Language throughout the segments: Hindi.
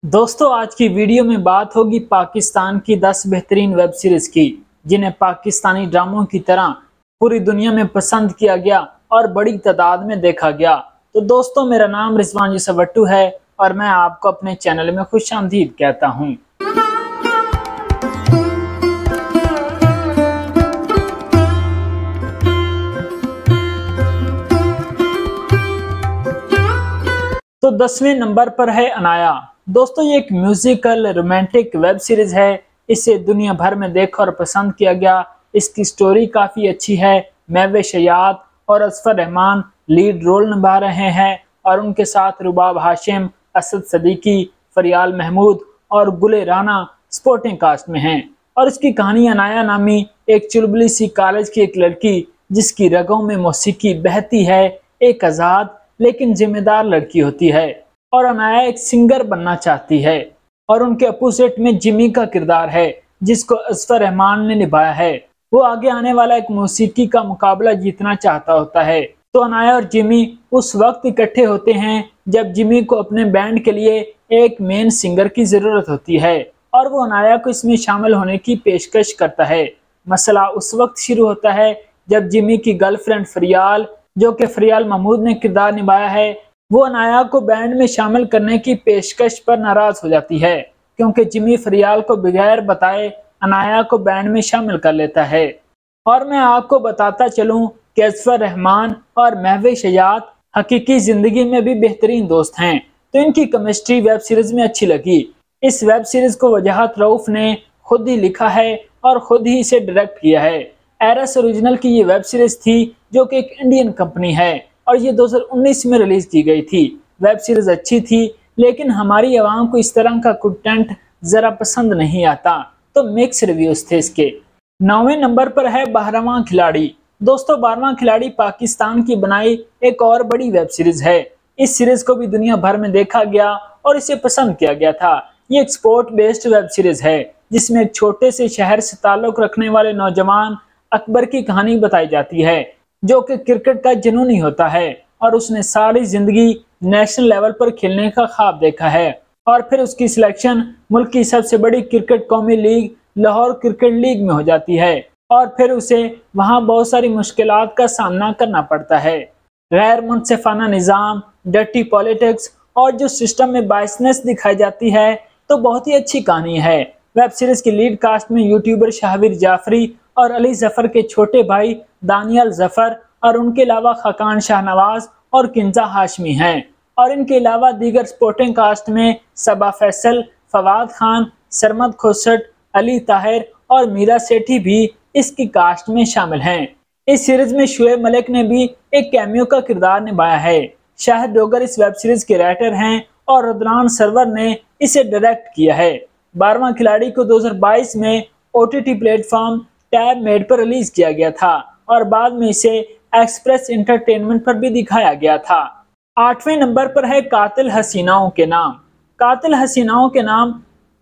दोस्तों आज की वीडियो में बात होगी पाकिस्तान की 10 बेहतरीन वेब सीरीज की जिन्हें पाकिस्तानी ड्रामों की तरह पूरी दुनिया में पसंद किया गया और बड़ी तादाद में देखा गया। तो दोस्तों मेरा नाम रिजवान यूसुफ भट्टू है और मैं आपको अपने चैनल में खुशामदीद कहता हूं। तो 10वें नंबर पर है अनाया। दोस्तों ये एक म्यूजिकल रोमांटिक वेब सीरीज है। इसे दुनिया भर में देखा और पसंद किया गया। इसकी स्टोरी काफ़ी अच्छी है। महवेश हयात और असफर रहमान लीड रोल निभा रहे हैं और उनके साथ रुबाब हाशिम, असद सदीकी, फरियाल महमूद और गुले राना सपोर्टिंग कास्ट में हैं। और इसकी कहानी अनाया नामी एक चुलबुली सी कॉलेज की एक लड़की जिसकी रगों में मौसीकी बहती है, एक आज़ाद लेकिन जिम्मेदार लड़की होती है और अनाया एक सिंगर बनना चाहती है। और उनके अपोजिट में जिमी का किरदार है जिसको असफर रहमान ने निभाया है। वो आगे आने वाला एक मौसीकी का मुकाबला जीतना चाहता होता है। तो अनाया और जिमी उस वक्त इकट्ठे होते हैं जब जिमी को अपने बैंड के लिए एक मेन सिंगर की जरूरत होती है और वो अनाया को इसमें शामिल होने की पेशकश करता है। मसला उस वक्त शुरू होता है जब जिमी की गर्लफ्रेंड फरियाल, जो कि फरियाल महमूद ने किरदार निभाया है, वो अनाया को बैंड में शामिल करने की पेशकश पर नाराज हो जाती है क्योंकि जिमी फरियाल को बगैर बताए अनाया को बैंड में शामिल कर लेता है। और मैं आपको बताता चलूं कि असफर रहमान और महवेश हयात हकीकी जिंदगी में भी बेहतरीन दोस्त हैं, तो इनकी केमिस्ट्री वेब सीरीज में अच्छी लगी। इस वेब सीरीज को वजाहत रऊफ ने खुद ही लिखा है और खुद ही इसे डायरेक्ट किया है। एरस ओरिजिनल की ये वेब सीरीज थी जो कि एक इंडियन कंपनी है और ये 2019 में रिलीज की गई थी। वेब सीरीज अच्छी थी लेकिन हमारी आवाम को इस तरह का कंटेंट जरा पसंद नहीं आता, तो मिक्स रिव्यूज थे इसके। 9वें नंबर पर है 12वां खिलाड़ी। दोस्तों 12वां खिलाड़ी पाकिस्तान की बनाई एक और बड़ी वेब सीरीज है। इस सीरीज को भी दुनिया भर में देखा गया और इसे पसंद किया गया था। ये एक स्पोर्ट बेस्ड वेब सीरीज है जिसमें एक छोटे से शहर से ताल्लुक रखने वाले नौजवान अकबर की कहानी बताई जाती है जो कि क्रिकेट का जुनूनी होता है और उसने सारी जिंदगी नेशनल लेवल पर खेलने का ख्वाब देखा है और फिर उसकी सिलेक्शन मुल्क की सबसे बड़ी क्रिकेट कौमी लीग लाहौर क्रिकेट लीग में हो जाती है और फिर उसे वहां बहुत सारी मुश्किलात का सामना करना पड़ता है। गैर मुनसिफाना निज़ाम, डर्टी पॉलिटिक्स और जो सिस्टम में बायसनेस दिखाई जाती है, तो बहुत ही अच्छी कहानी है। वेब सीरीज की लीड कास्ट में यूट्यूबर शाहवीर जाफरी और अली जफर के छोटे भाई दानियल जफर और उनके अलावा खकान शाहनवाज और किंजा हाशमी हैं। और इनके अलावा दीगर स्पोर्टिंग कास्ट में सबा फैसल, फवाद खान, सरमद खोसट, अली ताहिर और मीरा सेठी भी इसकी कास्ट में शामिल हैं। इस सीरीज में शुएब मलिक ने भी एक कैमियो का किरदार निभाया है। शाहिद डोगर इस वेब सीरीज के राइटर हैं और रदनान सरवर ने इसे डायरेक्ट किया है। 12वां खिलाड़ी को 2022 में OTT प्लेटफॉर्म टैब मेड पर रिलीज किया गया था और बाद में इसे एक्सप्रेस एंटरटेनमेंट पर भी दिखाया गया था। 8वें नंबर पर है कातिल हसीनाओं के नाम। कातिल हसीनाओं के नाम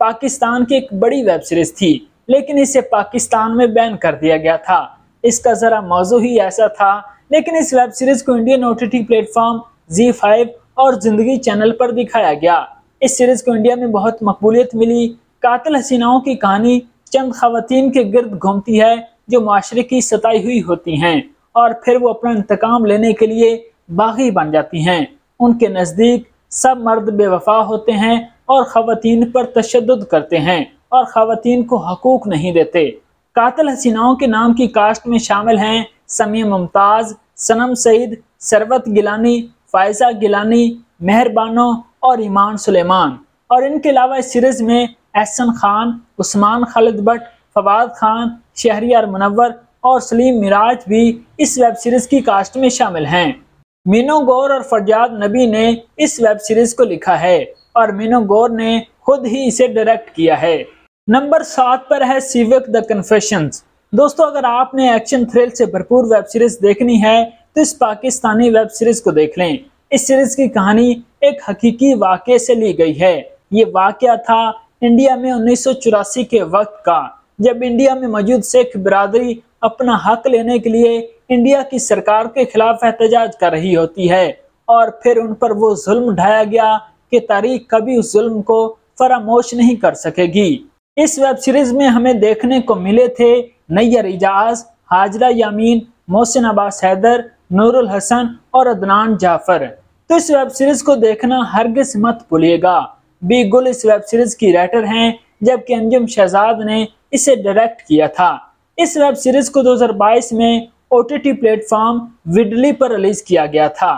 पाकिस्तान की एक बड़ी वेब सीरीज थी लेकिन इसे पाकिस्तान में बैन कर दिया गया था। इसका जरा मौजू ही ऐसा था, लेकिन इस वेब सीरीज को इंडियन OTT प्लेटफॉर्म ZEE5 और जिंदगी चैनल पर दिखाया गया। इस सीरीज को इंडिया में बहुत मकबूलियत मिली। कातिल हसीनाओं की कहानी चंद खवातीन के गिर्द घूमती है जो माशरे की सताई हुई होती हैं और फिर वो अपना इंतकाम लेने के लिए बागी बन जाती हैं। उनके नज़दीक सब मर्द बेवफा होते हैं और खवातीन पर तशद्दुद करते हैं और खवातीन को हकूक नहीं देते। कातिल हसीनाओं के नाम की कास्ट में शामिल हैं समीम मुमताज़, सनम सईद, सरवत गिलानी, फायजा गिलानी, मेहरबानो और ईमान सुलेमान। और इनके अलावा इस सीरीज में एहसन खान, उस्मान खालिद भट्ट, फवाद खान, शहरियार मुनव्वर और सलीम मिराज भी इस वेब सीरीज की कास्ट में शामिल हैं। मीनू गौर और फरजाद नबी ने इस वेब सीरीज को लिखा है और मीनू गौर ने खुद ही इसे डायरेक्ट किया है। नंबर 7 पर है सिविक द कन्फेशंस। दोस्तों अगर आपने एक्शन थ्रिल से भरपूर वेब सीरीज देखनी है तो इस पाकिस्तानी वेब सीरीज को देख लें। इस सीरीज की कहानी एक हकीकी वाक़े से ली गई है। ये वाक़या था इंडिया में 1984 के वक्त का, जब इंडिया में मौजूद सिख बिरादरी अपना हक लेने के लिए इंडिया की सरकार के खिलाफ एहतजाज कर रही होती है और फिर उन पर वो जुल्म ढाया गया कि तारीख कभी उस जुल्म को फरामोश नहीं कर सकेगी। इस वेब सीरीज में हमें देखने को मिले थे नैयर इजाज, हाजरा यामीन, मोहसिन अब्बास हैदर, नूरुल हसन और अदनान जाफर। तो इस वेब सीरीज को देखना हरगिज मत भूलिएगा। बी गुल इस वेब सीरीज की राइटर हैं, जबकि अंजुम शहजाद ने इसे डायरेक्ट किया था। इस वेब सीरीज को 2022 में OTT प्लेटफॉर्म विडली पर रिलीज किया गया था।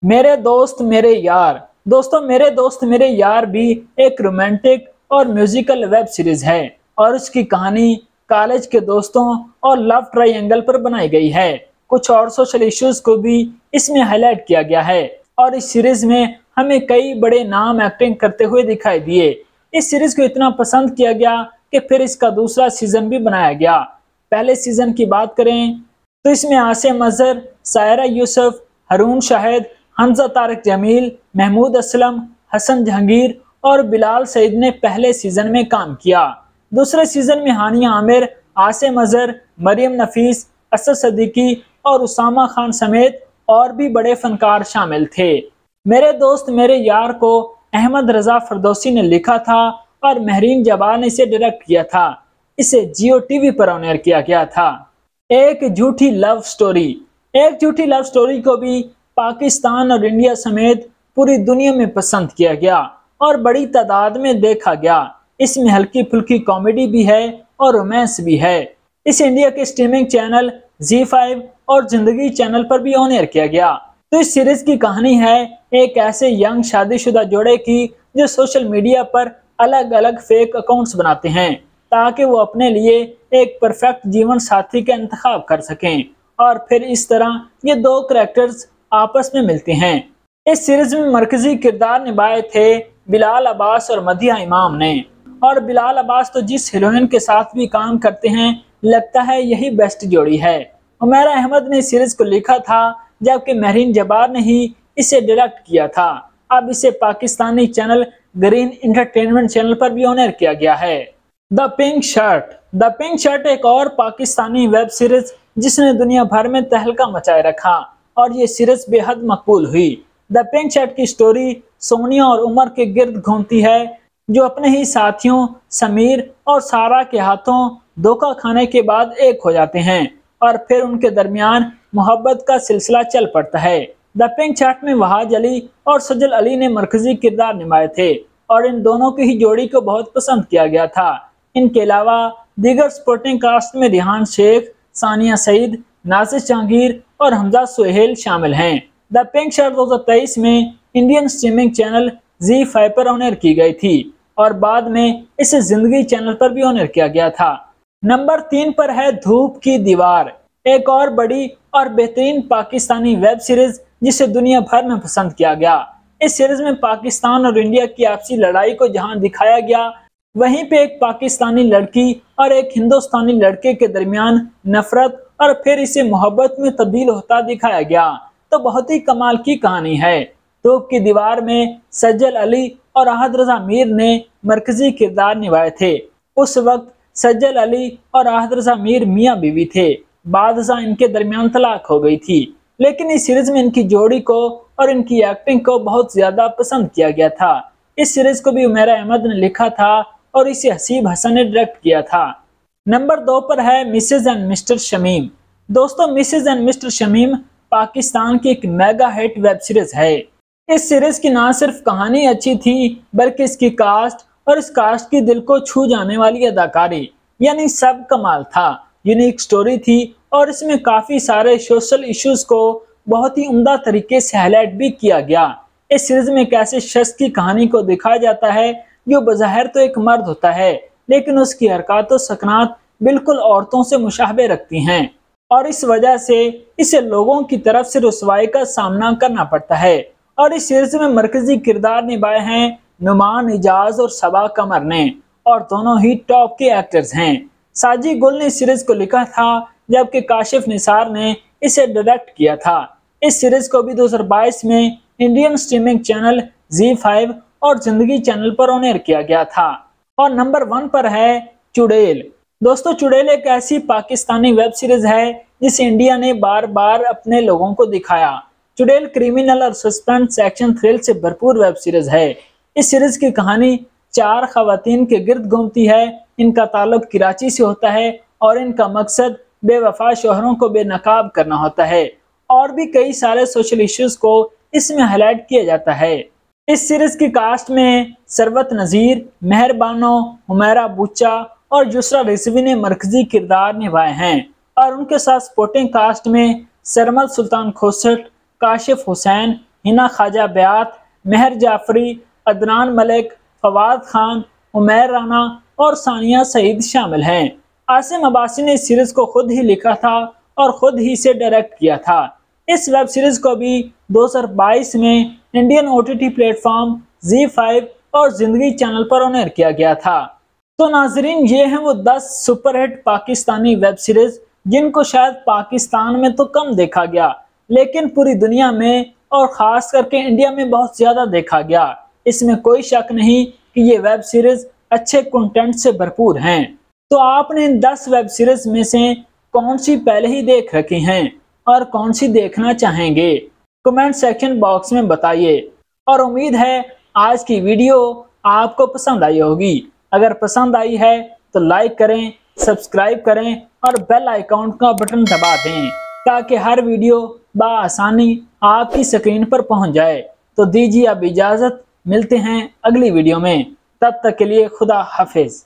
मेरे दोस्त मेरे यार। दोस्तों, मेरे दोस्त मेरे यार भी एक रोमांटिक और म्यूजिकल वेब सीरीज है और इसकी कहानी कॉलेज के दोस्तों और लव ट्रायंगल पर बनाई गई है। कुछ और सोशल इश्यूज को भी इसमें हाईलाइट किया गया है और इस सीरीज में हमें कई बड़े नाम एक्टिंग करते हुए दिखाई दिए। इस सीरीज को इतना पसंद किया गया कि फिर इसका दूसरा सीजन भी बनाया गया। पहले सीजन की बात करें तो इसमें आसिम अजहर, सायरा यूसुफ, हारून शाहिद, हमजा तारिक जमील, महमूद असलम, हसन जहांगीर और बिलाल सईद ने पहले सीजन में काम किया। दूसरे सीजन में हानिया आमिर, आसिम अजहर, मरियम नफीस, असद सदीकी और उसामा खान समेत और भी बड़े फनकार शामिल थे। मेरे दोस्त मेरे यार को अहमद रजा फरदौसी ने लिखा था और महरीन जबार ने इसे डायरेक्ट किया था। इसे जियो टीवी पर ऑन एयर किया गया था। एक झूठी लव स्टोरी। एक झूठी लव स्टोरी को भी पाकिस्तान और इंडिया समेत पूरी दुनिया में पसंद किया गया और बड़ी तादाद में देखा गया। इसमें हल्की फुल्की कॉमेडी भी है और रोमांस भी है। इस इंडिया के स्ट्रीमिंग चैनल ZEE5 और जिंदगी चैनल पर भी ऑन एयर किया गया। तो इस सीरीज की कहानी है एक ऐसे यंग शादीशुदा जोड़े की जो सोशल मीडिया पर अलग अलग फेक अकाउंट्स बनाते हैं ताकि वो अपने लिए एक परफेक्ट जीवन साथी का इंतखाब कर सकें और फिर इस तरह ये दो कैरेक्टर्स आपस में मिलते हैं। इस सीरीज में मरकजी किरदार निभाए थे बिलाल अब्बास और मदिहा इमाम ने। और बिलाल अब्बास तो जिस हीरोइन के साथ भी काम करते हैं लगता है यही बेस्ट जोड़ी है। उमैरा अहमद ने इस सीरीज को लिखा था जबकि महरीन जबार ने ही इसे डायरेक्ट किया था। अब इसे Pakistani channel green entertainment channel पर भी ऑन एयर किया गया है। The pink shirt. The pink shirt एक और पाकिस्तानी वेब सीरीज जिसने दुनिया भर में तहलका मचाए रखा और ये सीरीज बेहद मकबूल हुई। द पिंक शर्ट की स्टोरी सोनिया और उमर के गिर्द घूमती है जो अपने ही साथियों समीर और सारा के हाथों धोखा खाने के बाद एक हो जाते हैं और फिर उनके दरमियान मोहब्बत का सिलसिला चल पड़ता है। द पिंक शर्ट में वहाज अली और सजल अली ने मरकजी किरदार निभाए थे और इन दोनों की ही जोड़ी को बहुत पसंद किया गया था। इनके अलावा दीगर सपोर्टिंग कास्ट में रिहान शेख, सानिया सईद, नासिर जहांगीर और हमजा सुहेल शामिल हैं। द पिंक शर्ट 2023 में इंडियन स्ट्रीमिंग चैनल ZEE5 पर ऑन एयर की गई थी और बाद में इसे जिंदगी चैनल पर भी ऑन एयर किया गया था। नंबर 3 पर है धूप की दीवार, एक और बड़ी और बेहतरीन पाकिस्तानी वेब सीरीज जिसे दुनिया भर में पसंद किया गया। इस सीरीज में पाकिस्तान और इंडिया की आपसी लड़ाई को जहां दिखाया गया वहीं पे एक पाकिस्तानी लड़की और एक हिंदुस्तानी लड़के के दरमियान नफरत और फिर इसे मोहब्बत में तब्दील होता दिखाया गया। तो बहुत ही कमाल की कहानी है। धूप की दीवार में सज्जल अली और अहद रजा मीर ने मरकजी किरदार निभाए थे। उस वक्त सज्जल अली और अहद रजा मीर मियाँ बीवी थे। बाद इनके दरमियान तलाक हो गई थी, लेकिन इस सीरीज में इनकी जोड़ी को और इनकी एक्टिंग को बहुत ज्यादा पसंद किया गया था। इस सीरीज को भी उमैरा अहमद ने लिखा था और इसे हसीब हसन ने डायरेक्ट किया था। नंबर 2 पर है मिसेज एंड मिस्टर शमीम। दोस्तों, Mrs and Mr Shamim Pakistan की एक मेगा हिट वेब सीरीज है। इस सीरीज की ना सिर्फ कहानी अच्छी थी बल्कि इसकी कास्ट और इस कास्ट की दिल को छू जाने वाली अदाकारी यानी सब कमाल था। यूनिक स्टोरी थी और इसमें काफी सारे सोशल इश्यूज को बहुत ही उम्दा तरीके से हाईलाइट भी किया गया। इस सीरीज में एक ऐसे शख्स की कहानी को दिखाया जाता है जो बज़ाहिर तो एक मर्द होता है लेकिन उसकी हरकत और सकनात बिल्कुल औरतों से मुशाबे रखती हैं और इस वजह से इसे लोगों की तरफ से रुसवाई का सामना करना पड़ता है। और इस सीरीज में मरकजी किरदार निभाए हैं नुमान इजाज और सबा कमर ने और दोनों ही टॉप के एक्टर्स हैं। साजी गुल ने इस सीरीज को लिखा था जबकि काशिफ निसार ने इसे डायरेक्ट किया था। इस सीरीज को भी 2022 में इंडियन स्ट्रीमिंग चैनल ZEE5 और जिंदगी चैनल पर ऑन एयर किया गया था। और नंबर 1 पर है चुड़ैल। दोस्तों, चुड़ैल एक ऐसी पाकिस्तानी वेब सीरीज है जिसे इंडिया ने बार बार अपने लोगों को दिखाया। चुड़ैल क्रिमिनल और सस्पेंस एक्शन थ्रिल से भरपूर वेब सीरीज है। इस सीरीज की कहानी 4 खवातीन के गिर्द घूमती है। इनका ताल्लुक कराची से होता है और इनका मकसद बेवफा शोहरों को बेनकाब करना होता है। और भी कई सारे सोशल इश्यूज को इसमें हाईलाइट किया जाता है। इस सीरीज की कास्ट में सरवत नज़ीर, मेहर बानो, हुमैरा बूचा और युसरा रिजवी ने मरकजी किरदार निभाए हैं और उनके साथ सपोर्टिंग कास्ट में सरमल सुल्तान खोसट, काशिफ हुसैन, हिना ख्वाजा ब्यात, मेहर जाफरी, अदनान मलिक, फवाद खान, उमैर राना और सानिया सईद शामिल हैं। आसिम अब्बासी ने इस सीरीज को खुद ही लिखा था और खुद ही से डायरेक्ट किया था। इस वेब सीरीज को भी 2022 में इंडियन OTT प्लेटफॉर्म ZEE5 और जिंदगी चैनल पर ऑनर किया गया था। तो नाजरीन, ये हैं वो 10 सुपरहिट पाकिस्तानी वेब सीरीज जिनको शायद पाकिस्तान में तो कम देखा गया, लेकिन पूरी दुनिया में और खास करके इंडिया में बहुत ज्यादा देखा गया। इसमें कोई शक नहीं कि ये वेब सीरीज अच्छे कंटेंट से भरपूर हैं। तो आपने इन 10 वेब सीरीज में से कौन सी पहले ही देख रखी हैं और कौन सी देखना चाहेंगे, कमेंट सेक्शन बॉक्स में बताइए। और उम्मीद है आज की वीडियो आपको पसंद आई होगी। अगर पसंद आई है तो लाइक करें, सब्सक्राइब करें और बेल आइकॉन का बटन दबा दें ताकि हर वीडियो बआसानी आपकी स्क्रीन पर पहुंच जाए। तो दीजिए अब इजाज़त, मिलते हैं अगली वीडियो में। तब तक के लिए खुदा हाफिज।